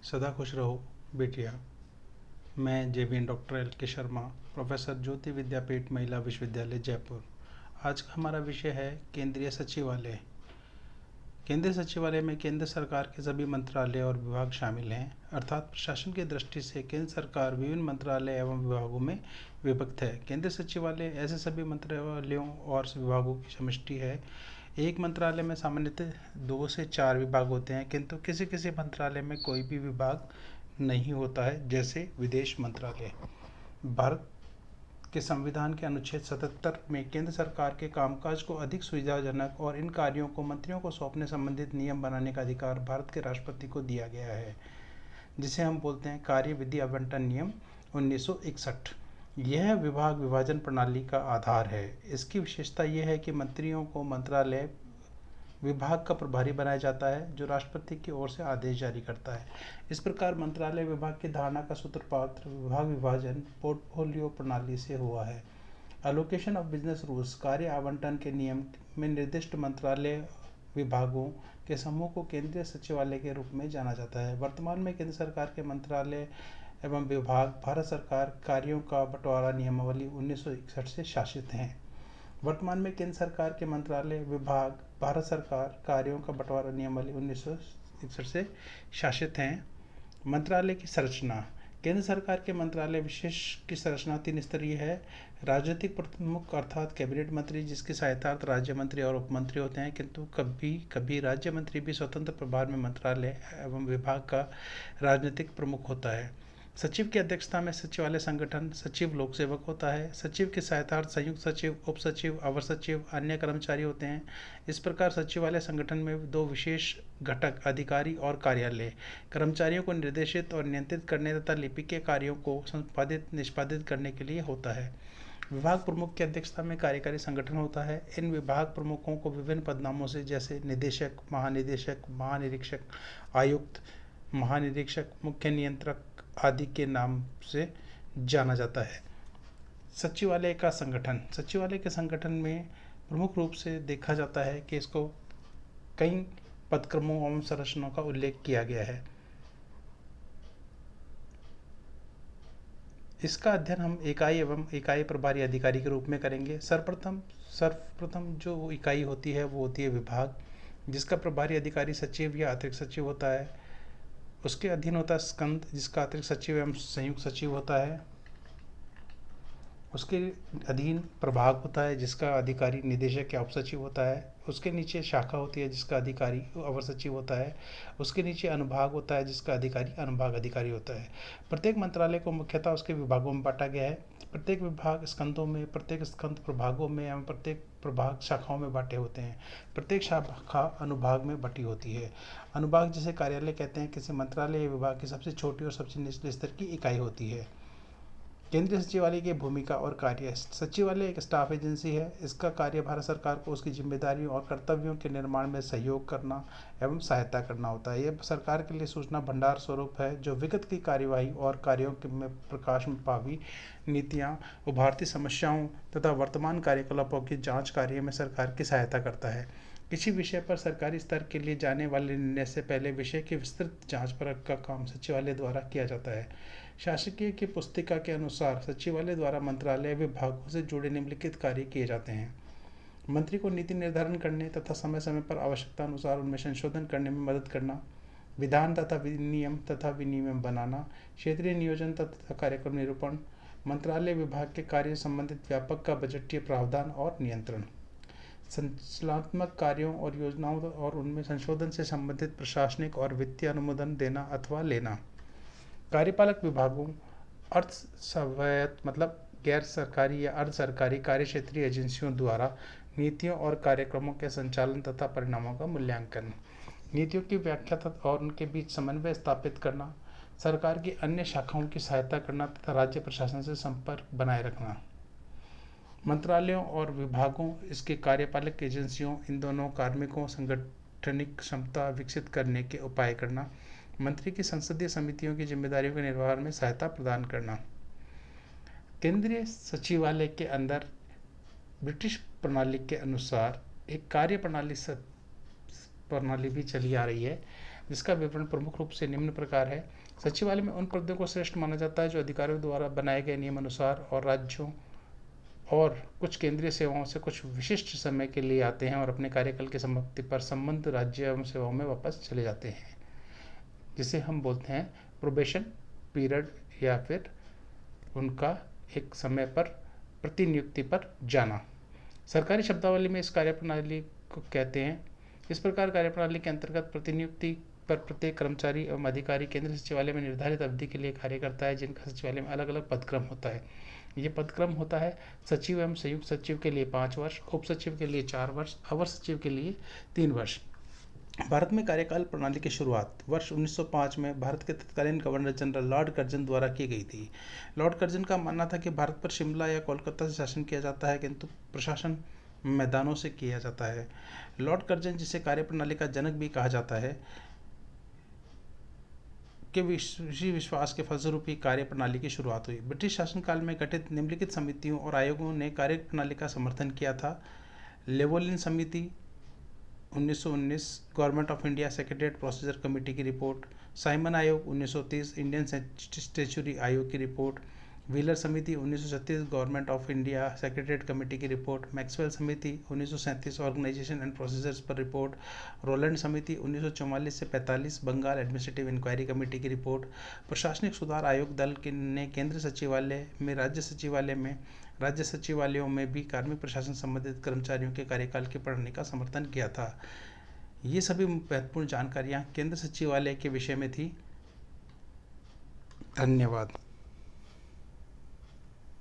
सदा खुश रहो बेटिया। मैं जेबीएन डॉक्टर एल के शर्मा, प्रोफेसर ज्योति विद्यापीठ महिला विश्वविद्यालय जयपुर। आज का हमारा विषय है केंद्रीय सचिवालय। केंद्रीय सचिवालय में केंद्र सरकार के सभी मंत्रालय और विभाग शामिल हैं, अर्थात प्रशासन की दृष्टि से केंद्र सरकार विभिन्न मंत्रालय एवं विभागों में विभक्त है। केंद्रीय सचिवालय ऐसे सभी मंत्रालयों और विभागों की समष्टि है। एक मंत्रालय में सामान्यतः 2 से 4 विभाग होते हैं, किंतु किसी किसी मंत्रालय में कोई भी विभाग नहीं होता है, जैसे विदेश मंत्रालय। भारत के संविधान के अनुच्छेद 77 में केंद्र सरकार के कामकाज को अधिक सुविधाजनक और इन कार्यों को मंत्रियों को सौंपने संबंधित नियम बनाने का अधिकार भारत के राष्ट्रपति को दिया गया है, जिसे हम बोलते हैं कार्य विधि आवंटन नियम 1961। यह विभाग विभाजन प्रणाली का आधार है। इसकी विशेषता यह है कि मंत्रियों को मंत्रालय विभाग का प्रभारी बनाया जाता है, जो राष्ट्रपति की ओर से आदेश जारी करता है। इस प्रकार मंत्रालय विभाग की धारणा का सूत्रपात विभाग विभाजन पोर्टफोलियो प्रणाली से हुआ है। एलोकेशन ऑफ बिजनेस रूल्स कार्य आवंटन के नियम में निर्दिष्ट मंत्रालय विभागों के समूह को केंद्रीय सचिवालय के रूप में जाना जाता है। वर्तमान में केंद्र सरकार के मंत्रालय एवं विभाग भारत सरकार कार्यों का बंटवारा नियमावली 1961 से शासित हैं। वर्तमान में केंद्र सरकार के मंत्रालय विभाग भारत सरकार कार्यों का बंटवारा नियमावली 1961 से शासित हैं। मंत्रालय की संरचना। केंद्र सरकार के मंत्रालय विशेष की संरचना 3 स्तरीय है। राजनीतिक प्रमुख अर्थात कैबिनेट मंत्री, जिसकी सहायतार्थ राज्य मंत्री और उप मंत्री होते हैं, किंतु कभी कभी राज्य मंत्री भी स्वतंत्र प्रभार में मंत्रालय एवं विभाग का राजनीतिक प्रमुख होता है। सचिव की अध्यक्षता में सचिवालय संगठन सचिव लोक सेवक होता है। सचिव के सहायतार्थ संयुक्त सचिव, उप सचिव, अवर सचिव, अन्य कर्मचारी होते हैं। इस प्रकार सचिवालय संगठन में 2 विशेष घटक अधिकारी और कार्यालय कर्मचारियों को निर्देशित और नियंत्रित करने तथा लिपिकीय कार्यों को संपादित निष्पादित करने के लिए होता है। विभाग प्रमुख की अध्यक्षता में कार्यकारी संगठन होता है। इन विभाग प्रमुखों को विभिन्न पदनामों से, जैसे निदेशक, महानिदेशक, महानिरीक्षक, आयुक्त, महानिरीक्षक, मुख्य नियंत्रक आदि के नाम से जाना जाता है। सचिवालय का संगठन। सचिवालय के संगठन में प्रमुख रूप से देखा जाता है कि इसको कई पदक्रमों एवं संरचनाओं का उल्लेख किया गया है। इसका अध्ययन हम इकाई एवं इकाई प्रभारी अधिकारी के रूप में करेंगे। सर्वप्रथम जो इकाई होती है वो होती है विभाग, जिसका प्रभारी अधिकारी सचिव या अतिरिक्त सचिव होता है। उसके अधीन होता है स्कंद, जिसका अतिरिक्त सचिव एवं संयुक्त सचिव होता है। उसके अधीन प्रभाग होता है, जिसका अधिकारी निदेशक या उप सचिव होता है। उसके नीचे शाखा होती है, जिसका अधिकारी अवर सचिव होता है। उसके नीचे अनुभाग होता है, जिसका अधिकारी अनुभाग अधिकारी होता है। प्रत्येक मंत्रालय को मुख्यतः उसके विभागों में बांटा गया है। प्रत्येक विभाग स्कंदों में, प्रत्येक स्कंद प्रभागों में एवं प्रत्येक प्रभाग शाखाओं में बांटे होते हैं। प्रत्येक शाखा अनुभाग में बटी होती है। अनुभाग, जिसे कार्यालय कहते हैं, किसी मंत्रालय या विभाग की सबसे छोटी और सबसे निचले स्तर की इकाई होती है। केंद्रीय सचिवालय की भूमिका और कार्य। सचिवालय एक स्टाफ एजेंसी है। इसका कार्य भारत सरकार को उसकी जिम्मेदारियों और कर्तव्यों के निर्माण में सहयोग करना एवं सहायता करना होता है। यह सरकार के लिए सूचना भंडार स्वरूप है, जो विगत की कार्यवाही और कार्यों में प्रकाश में पावी नीतियाँ, उभारती समस्याओं तथा वर्तमान कार्यकलापों की जाँच कार्य में सरकार की सहायता करता है। किसी विषय पर सरकारी स्तर के लिए जाने वाले निर्णय से पहले विषय की विस्तृत जांच परख का काम सचिवालय द्वारा किया जाता है। शासकीय की पुस्तिका के अनुसार सचिवालय द्वारा मंत्रालय विभागों से जुड़े निम्नलिखित कार्य किए जाते हैं। मंत्री को नीति निर्धारण करने तथा समय समय पर आवश्यकता अनुसार उनमें संशोधन करने में मदद करना, विधान तथा विनियम तथा विनियम बनाना, क्षेत्रीय नियोजन तथा कार्यक्रम निरूपण, मंत्रालय विभाग के कार्य संबंधित व्यापक का बजटीय प्रावधान और नियंत्रण, संचालनात्मक कार्यों और योजनाओं और उनमें संशोधन से संबंधित प्रशासनिक और वित्तीय अनुमोदन देना अथवा लेना। कार्यपालक विभागों, अर्ध स्वायत्त मतलब गैर सरकारी या अर्ध सरकारी कार्य क्षेत्रीय एजेंसियों द्वारा नीतियों और कार्यक्रमों के संचालन तथा परिणामों का मूल्यांकन, नीतियों की व्याख्या तथा और उनके बीच समन्वय स्थापित करना, सरकार की अन्य शाखाओं की सहायता करना तथा राज्य प्रशासन से संपर्क बनाए रखना। मंत्रालयों और विभागों, इसके कार्यपालक एजेंसियों, इन दोनों कार्मिकों सांगठनिक क्षमता विकसित करने के उपाय करना, मंत्री की संसदीय समितियों की जिम्मेदारियों के निर्वहन में सहायता प्रदान करना। केंद्रीय सचिवालय के अंदर ब्रिटिश प्रणाली के अनुसार एक कार्य प्रणाली भी चली आ रही है। जिसका विवरण प्रमुख रूप से निम्न प्रकार है। सचिवालय में उन पदों को श्रेष्ठ माना जाता है जो अधिकारियों द्वारा बनाए गए नियमानुसार और राज्यों और कुछ केंद्रीय सेवाओं से कुछ विशिष्ट समय के लिए आते हैं और अपने कार्यकाल की समाप्ति पर संबंध राज्य एवं सेवाओं में वापस चले जाते हैं, जिसे हम बोलते हैं प्रोबेशन पीरियड, या फिर उनका एक समय पर प्रतिनियुक्ति पर जाना। सरकारी शब्दावली में इस कार्यप्रणाली को कहते हैं। इस प्रकार कार्यप्रणाली के अंतर्गत प्रतिनियुक्ति पर प्रत्येक कर्मचारी एवं अधिकारी केंद्र सचिवालय में निर्धारित अवधि के लिए कार्य करता है, जिनका सचिवालय में अलग अलग पदक्रम होता है। ये पदक्रम होता है सचिव एवं संयुक्त सचिव के लिए 5 वर्ष, उप सचिव के लिए 4 वर्ष, अवर सचिव के लिए 3 वर्ष। भारत में कार्यकाल प्रणाली की शुरुआत वर्ष 1905 में भारत के तत्कालीन गवर्नर जनरल लॉर्ड कर्जन द्वारा की गई थी। लॉर्ड कर्जन का मानना था कि भारत पर शिमला या कोलकाता से शासन किया जाता है, किंतु प्रशासन मैदानों से किया जाता है। लॉर्ड कर्जन, जिसे कार्यप्रणाली का जनक भी कहा जाता है, के विश्वास के फलस्वरूप ही कार्यप्रणाली की शुरुआत हुई। ब्रिटिश शासनकाल में गठित निम्नलिखित समितियों और आयोगों ने कार्यप्रणाली का समर्थन किया था। लेवोलिन समिति 1919, government of India secretariat procedure committee की रिपोर्ट, साइमन आयोग 1930, इंडियन स्टैट्यूटरी आयोग की रिपोर्ट, व्हीलर समिति 1936, government of India secretariat committee की रिपोर्ट, मैक्सवेल समिति 1937, ऑर्गेनाइजेशन एंड प्रोसीजर्स पर रिपोर्ट, रोलैंड समिति 1944 से 45, बंगाल एडमिनिस्ट्रेटिव इंक्वायरी कमेटी की रिपोर्ट, प्रशासनिक सुधार आयोग दल ने केंद्र सचिवालय में राज्य सचिवालयों में भी कार्मिक प्रशासन संबंधित कर्मचारियों के कार्यकाल की बढ़ाने का समर्थन किया था। ये सभी महत्वपूर्ण जानकारियाँ केंद्र सचिवालय के विषय में थी। धन्यवाद।